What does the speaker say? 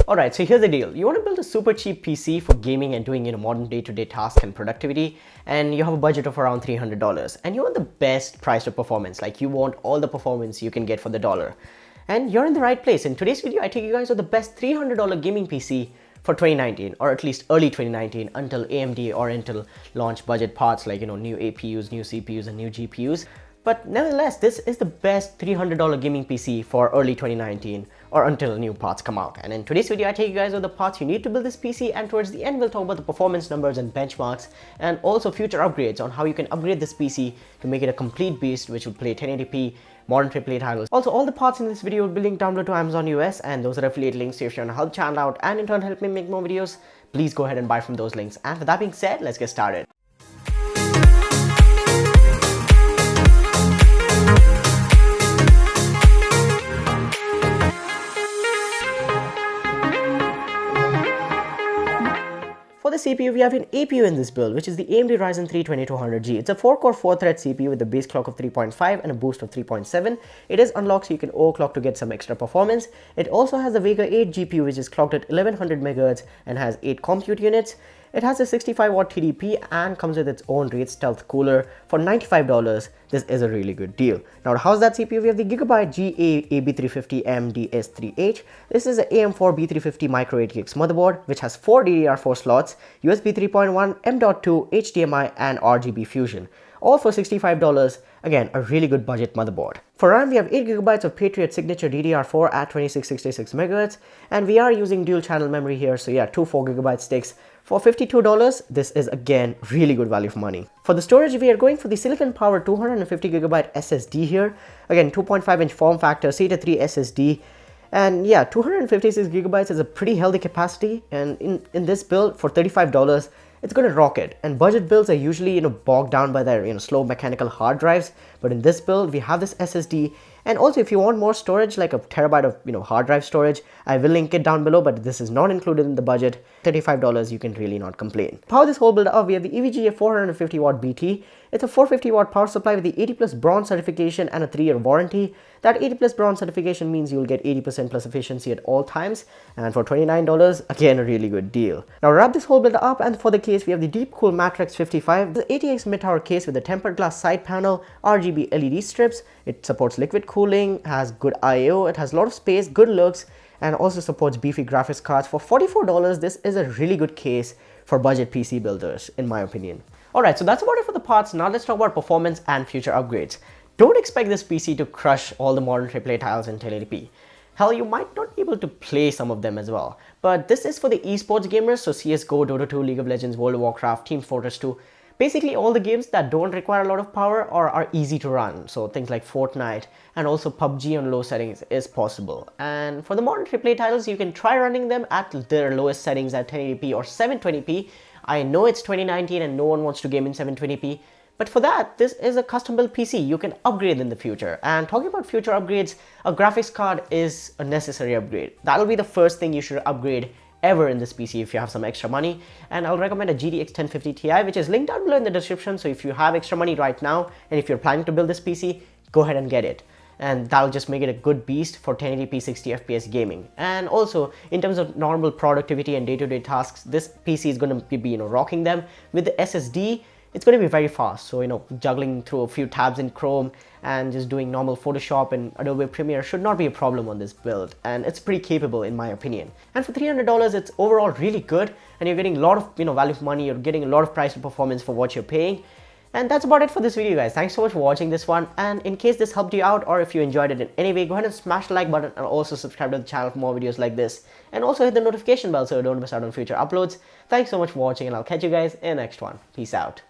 Alright, so here's the deal. You want to build a super cheap PC for gaming and doing modern day-to-day tasks and productivity, and you have a budget of around $300, and you want the best price to performance, like you want all the performance you can get for the dollar. And you're in the right place. In today's video, I take you guys to the best $300 gaming PC for 2019, or at least early 2019, until AMD or Intel launch budget parts like new APUs, new CPUs, and new GPUs. But nevertheless, this is the best $300 gaming PC for early 2019 or until new parts come out. And in today's video, I take you guys over the parts you need to build this PC, and towards the end, we'll talk about the performance numbers and benchmarks, and also future upgrades on how you can upgrade this PC to make it a complete beast which will play 1080p, modern AAA titles. Also, all the parts in this video will be linked down below to Amazon US, and those are affiliate links. So if you want to help the channel out and in turn help me make more videos, please go ahead and buy from those links. And with that being said, let's get started. For the CPU, we have an APU in this build, which is the AMD Ryzen 3 2200G. It's a 4-core 4-thread CPU with a base clock of 3.5 and a boost of 3.7. It is unlocked so you can overclock to get some extra performance. It also has the Vega 8 GPU, which is clocked at 1100 MHz and has 8 compute units. It has a 65-watt TDP and comes with its own Wraith Stealth cooler for $95. This is a really good deal. Now, how's that CPU? We have the Gigabyte GA AB350M DS3H. This is an AM4 B350 micro 8GB motherboard, which has 4 DDR4 slots, USB 3.1, M.2, HDMI, and RGB fusion. All for $65. Again, a really good budget motherboard. For RAM, we have 8GB of Patriot Signature DDR4 at 2666 MHz, and we are using dual channel memory here, so yeah, two 4GB sticks. For $52, this is again really good value for money. For the storage, we are going for the silicon powered 250GB SSD here. Again, 2.5-inch form factor, SATA 3 SSD. And yeah, 256GB is a pretty healthy capacity, and in this build for $35, it's going to rock it. And budget builds are usually bogged down by their slow mechanical hard drives, but in this build we have this SSD. And also, if you want more storage, like a terabyte of hard drive storage, I will link it down below, but this is not included in the budget. $35, you can really not complain. Power this whole build up, we have the EVGA 450-watt BT. It's a 450-watt power supply with the 80+ bronze certification and a 3-year warranty. That 80+ bronze certification means you will get 80% plus efficiency at all times. And for $29, again, a really good deal. Now, wrap this whole build up, and for the case, we have the Deepcool Matrix 55, the ATX mid-tower case with a tempered glass side panel, RGB LED strips. It supports liquid cooling, has good I/O, it has a lot of space, good looks, and also supports beefy graphics cards. For $44, this is a really good case for budget PC builders, in my opinion. Alright, so that's about it for the parts. Now let's talk about performance and future upgrades. Don't expect this PC to crush all the modern AAA titles in 1080p. Hell, you might not be able to play some of them as well. But this is for the esports gamers, so CSGO, Dota 2, League of Legends, World of Warcraft, Team Fortress 2. Basically all the games that don't require a lot of power or are easy to run. So things like Fortnite and also PUBG on low settings is possible. And for the modern AAA titles, you can try running them at their lowest settings at 1080p or 720p. I know it's 2019 and no one wants to game in 720p. But for that, this is a custom built PC you can upgrade in the future. And talking about future upgrades, a graphics card is a necessary upgrade. That'll be the first thing you should upgrade ever in this PC if you have some extra money. And I'll recommend a GTX 1050 Ti, which is linked down below in the description. So if you have extra money right now and if you're planning to build this PC, go ahead and get it. And that'll just make it a good beast for 1080p 60 FPS gaming. And also, in terms of normal productivity and day-to-day tasks, this PC is going to be rocking them. With the SSD, it's going to be very fast. So juggling through a few tabs in Chrome and just doing normal Photoshop and Adobe Premiere should not be a problem on this build, and it's pretty capable in my opinion. And for $300, it's overall really good, and you're getting a lot of value for money. You're getting a lot of price to performance for what you're paying. And that's about it for this video, guys. Thanks so much for watching this one, and in case this helped you out or if you enjoyed it in any way, go ahead and smash the like button and also subscribe to the channel for more videos like this, and also hit the notification bell so you don't miss out on future uploads. Thanks so much for watching, and I'll catch you guys in the next one. Peace out.